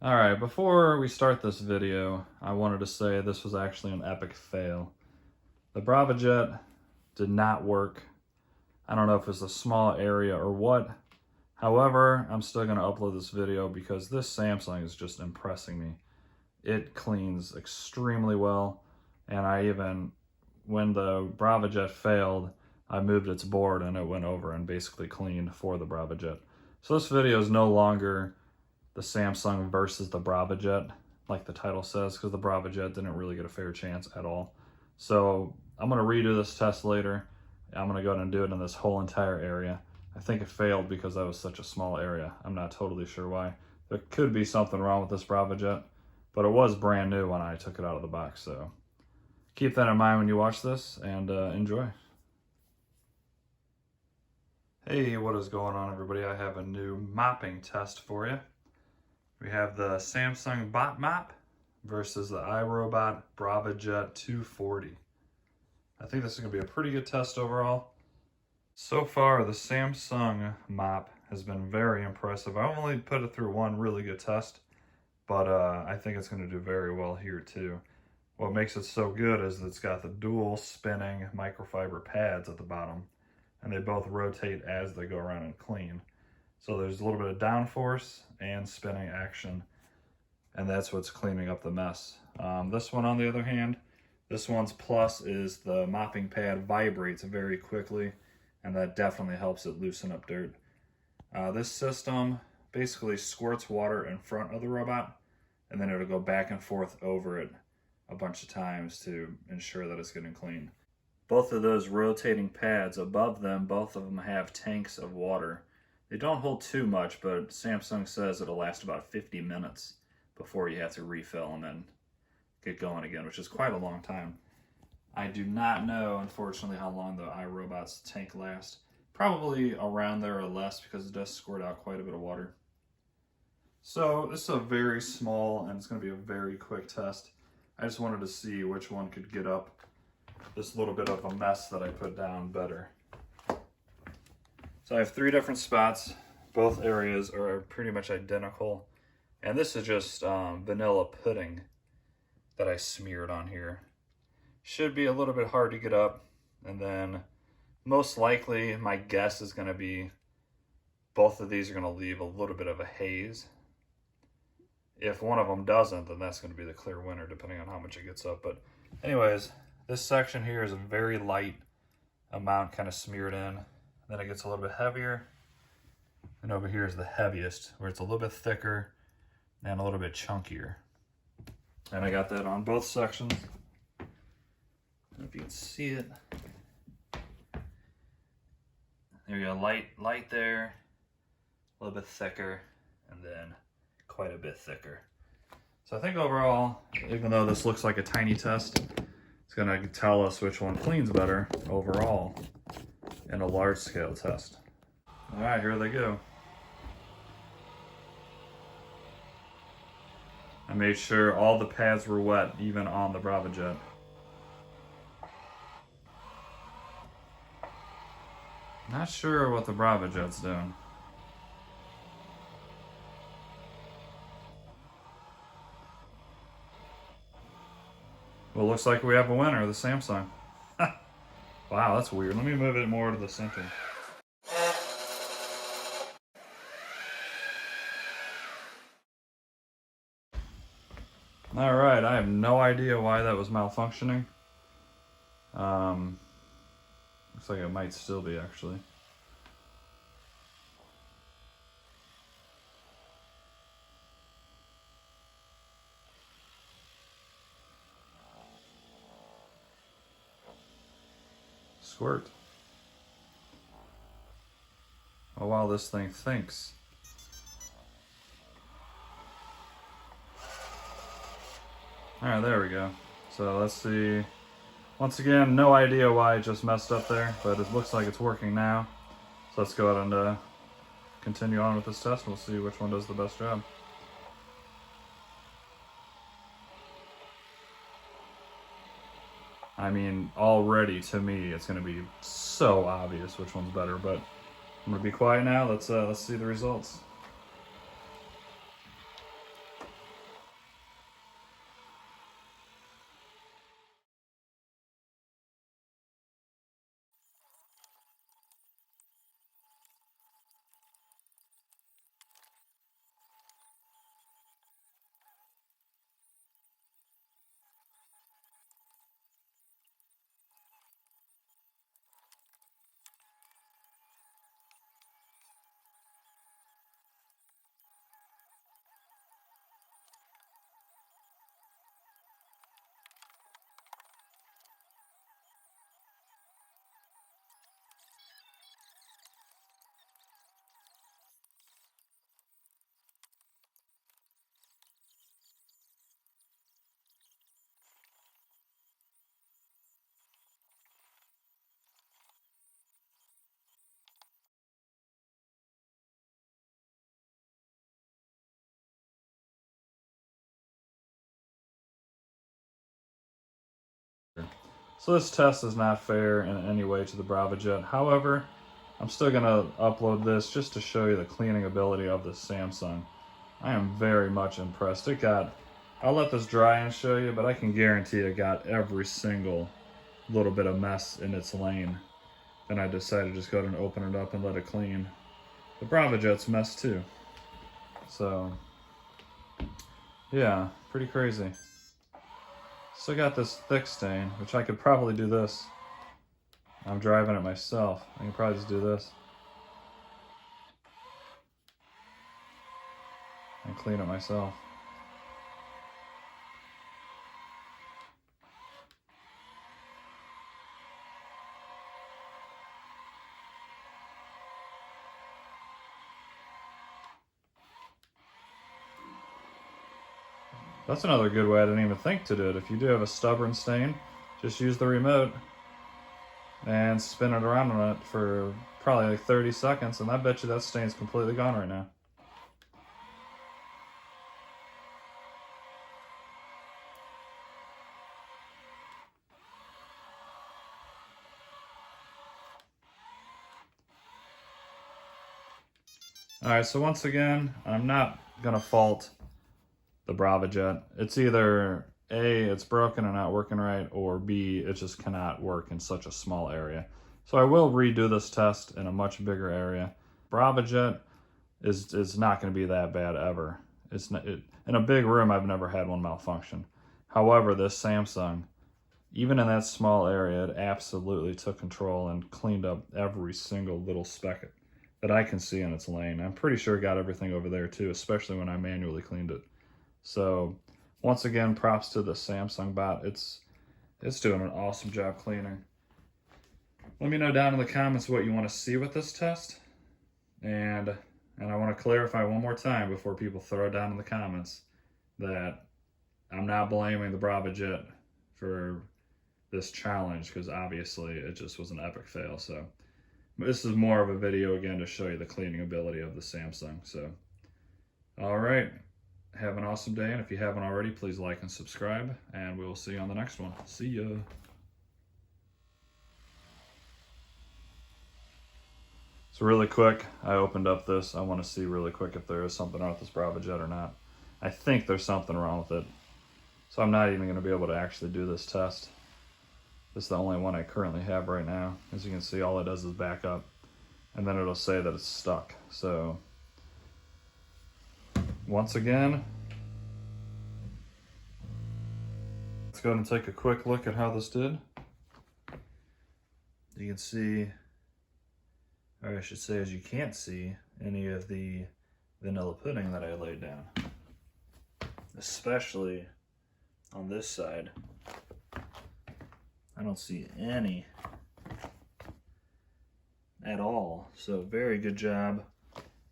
Alright, before we start this video, I wanted to say this was actually an epic fail. The Braava jet did not work. I don't know if it's a small area or what. However, I'm still going to upload this video because this Samsung is just impressing me. It cleans extremely well, and when the Braava jet failed, I moved its board and it went over and basically cleaned for the Braava jet. So this video is no longer the Samsung versus the Braava jet, like the title says, because the Braava jet didn't really get a fair chance at all. So I'm going to redo this test later. I'm going to go ahead and do it in this whole entire area. I think it failed because that was such a small area. I'm not totally sure why. There could be something wrong with this Braava jet, but it was brand new when I took it out of the box. So keep that in mind when you watch this, and enjoy. Hey, what is going on, everybody? I have a new mopping test for you. We have the Samsung Bot Mop versus the iRobot Braava Jet 240. I think this is going to be a pretty good test overall. So far, the Samsung Mop has been very impressive. I only put it through one really good test, but I think it's going to do very well here too. What makes it so good is it's got the dual spinning microfiber pads at the bottom, and they both rotate as they go around and clean. So there's a little bit of downforce and spinning action, and that's what's cleaning up the mess. This one, on the other hand, this one's plus is the mopping pad vibrates very quickly, and that definitely helps it loosen up dirt. This system basically squirts water in front of the robot, and then it'll go back and forth over it a bunch of times to ensure that it's getting clean. Both of those rotating pads above them, both of them have tanks of water. They don't hold too much, but Samsung says it'll last about 50 minutes before you have to refill them and get going again, which is quite a long time. I do not know, unfortunately, how long the iRobot's tank lasts. Probably around there or less, because it does squirt out quite a bit of water. So this is a very small, and it's going to be a very quick test. I just wanted to see which one could get up this little bit of a mess that I put down better. So I have 3 different spots. Both areas are pretty much identical. And this is just vanilla pudding that I smeared on here. Should be a little bit hard to get up. And then most likely, my guess is going to be both of these are going to leave a little bit of a haze. If one of them doesn't, then that's going to be the clear winner, depending on how much it gets up. But anyways, this section here is a very light amount kind of smeared in. Then it gets a little bit heavier. And over here is the heaviest, where it's a little bit thicker and a little bit chunkier. And I got that on both sections. I don't know if you can see it. There you go, light there, a little bit thicker, and then quite a bit thicker. So I think overall, even though this looks like a tiny test, it's gonna tell us which one cleans better overall in a large scale test. All right, here they go. I made sure all the pads were wet, even on the Braava jet. Not sure what the Braava jet's doing. Well, looks like we have a winner, the Samsung. Wow, that's weird. Let me move it more to the center. All right, I have no idea why that was malfunctioning. Looks like it might still be, actually. Squirt. Oh wow, this thing thinks. Alright, there we go. So let's see. Once again, no idea why it just messed up there, but it looks like it's working now. So let's go ahead and continue on with this test. We'll see which one does the best job. I mean, already to me, it's going to be so obvious which one's better, but I'm going to be quiet now. Let's see the results. So this test is not fair in any way to the Braava Jet. However, I'm still gonna upload this just to show you the cleaning ability of this Samsung. I am very much impressed. I'll let this dry and show you, but I can guarantee it got every single little bit of mess in its lane. Then I decided to just go ahead and open it up and let it clean. The Braava Jet's mess too. So, yeah, pretty crazy. Still got this thick stain, which I could probably do this. I'm driving it myself. I can probably just do this and clean it myself. That's another good way I didn't even think to do it. If you do have a stubborn stain, just use the remote and spin it around on it for probably like 30 seconds, and I bet you that stain's completely gone right now. Alright, so once again, I'm not gonna fault the Braava Jet. It's either A, it's broken and not working right, or B, it just cannot work in such a small area. So I will redo this test in a much bigger area. Braava Jet is not going to be that bad ever. In a big room, I've never had one malfunction. However, this Samsung, even in that small area, it absolutely took control and cleaned up every single little speck that I can see in its lane. I'm pretty sure it got everything over there too, especially when I manually cleaned it. So once again, props to the Samsung bot. It's doing an awesome job cleaning. Let me know down in the comments what you want to see with this test. And I want to clarify one more time before people throw it down in the comments that I'm not blaming the Braava Jet for this challenge, because obviously it just was an epic fail. So this is more of a video again to show you the cleaning ability of the Samsung. So, all right. Have an awesome day, and if you haven't already, please like and subscribe, and we will see you on the next one. See ya. So really quick, I opened up this. I want to see really quick if there is something wrong with this Braava Jet or not. I think there's something wrong with it. So I'm not even going to be able to actually do this test. This is the only one I currently have right now. As you can see, all it does is back up, and then it'll say that it's stuck. So once again, let's go ahead and take a quick look at how this did. You can see, or I should say, as you can't see any of the vanilla pudding that I laid down, especially on this side. I don't see any at all. So very good job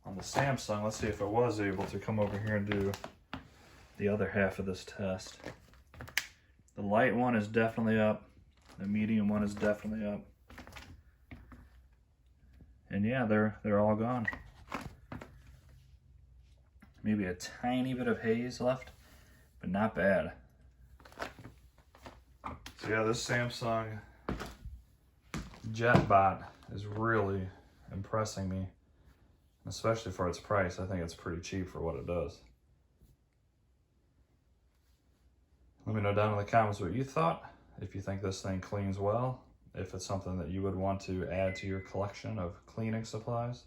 on the Samsung. Let's see if it was able to come over here and do the other half of this test. The light one is definitely up. The medium one is definitely up. And yeah, they're all gone. Maybe a tiny bit of haze left, but not bad. So yeah, this Samsung JetBOT is really impressing me. Especially for its price. I think it's pretty cheap for what it does. Let me know down in the comments what you thought. If you think this thing cleans well. If it's something that you would want to add to your collection of cleaning supplies.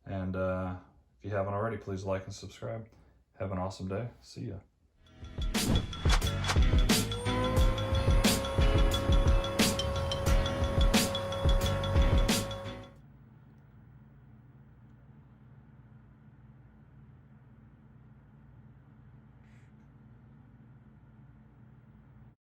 And if you haven't already, please like and subscribe. Have an awesome day. See ya.